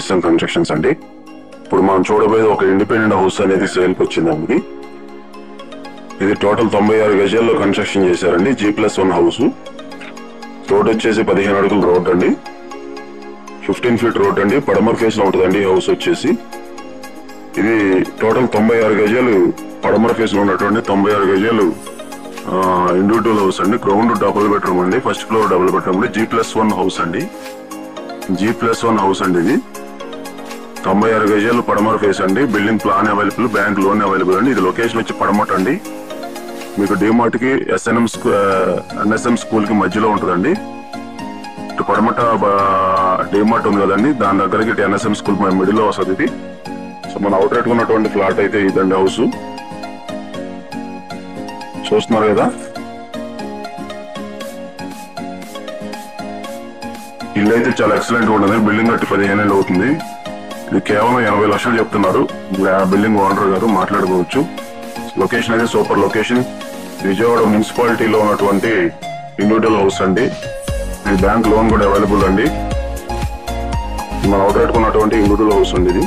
Pakistan constructions అండి. ఇప్పుడు మనం చూడబోయేది ఒక ఇండిపెండెంట్ హౌస్ అనేది సేల్కి వచ్చిందండి. ఇది టోటల్ 96 గజాల్లో కన్స్ట్రక్షన్ చేశారండి. G+1 house. రోడ్ వచ్చేసి 15 అడుగుల రోడ్ అండి. 15 ఫీట్ రోడ్ అండి. పడమర ఫేస్ లో ఉంటుందండి హౌస్ వచ్చేసి. ఇది టోటల్ 96 గజాలు పడమర ఫేస్ లో ఉన్నటువంటి 96 గజాలు ఇండివిజువల్ హౌస్ అండి. గ్రౌండ్ డబుల్ బెడ్రూమ్ అండి. ఫస్ట్ ఫ్లోర్ డబుల్ బెడ్రూమ్ అండి. G+1 హౌస్ అండి. G+1 హౌస్ అండి. ఇది 96 గజాలు పడమర ఫేస్ అండి. Building plan available, bank loan available అండి. ఇది లొకేషన్ వచ్చి పడమట అండి. మీకు డిమార్ట్ కి NSM స్కూల్ కి మధ్యలో ఉంటుందండి. ఇటు పడమట డిమార్ట్ ఉంది కదండి, దాని దగ్గరకి NSM స్కూల్ మిడిల్ లో వస్తుంది ఇది. సో మన అవుట్ రేట్ ఉన్నటువంటి ఫ్లాట్ అయితే ఇదండి హౌస్. చూస్తున్నారు కదా, ఇల్లు అయితే చాలా ఎక్సలెంట్ ఉంటుంది. బిల్డింగ్ కట్టి 15 ఏళ్ళు అవుతుంది. ఇది కేవలం 80 లక్షలు చెప్తున్నారు. బిల్డింగ్ ఓనర్ గారు, మాట్లాడుకోవచ్చు. లొకేషన్ అయితే సూపర్ లొకేషన్. విజయవాడ మున్సిపాలిటీలో ఉన్నటువంటి ఇండివిజువల్ హౌస్ అండి. ఇది బ్యాంక్ లోన్ కూడా అవైలబుల్ అండి. మన అవుట్ రేట్ ఉన్నటువంటి ఇండివిజువల్ హౌస్ అండి ఇది.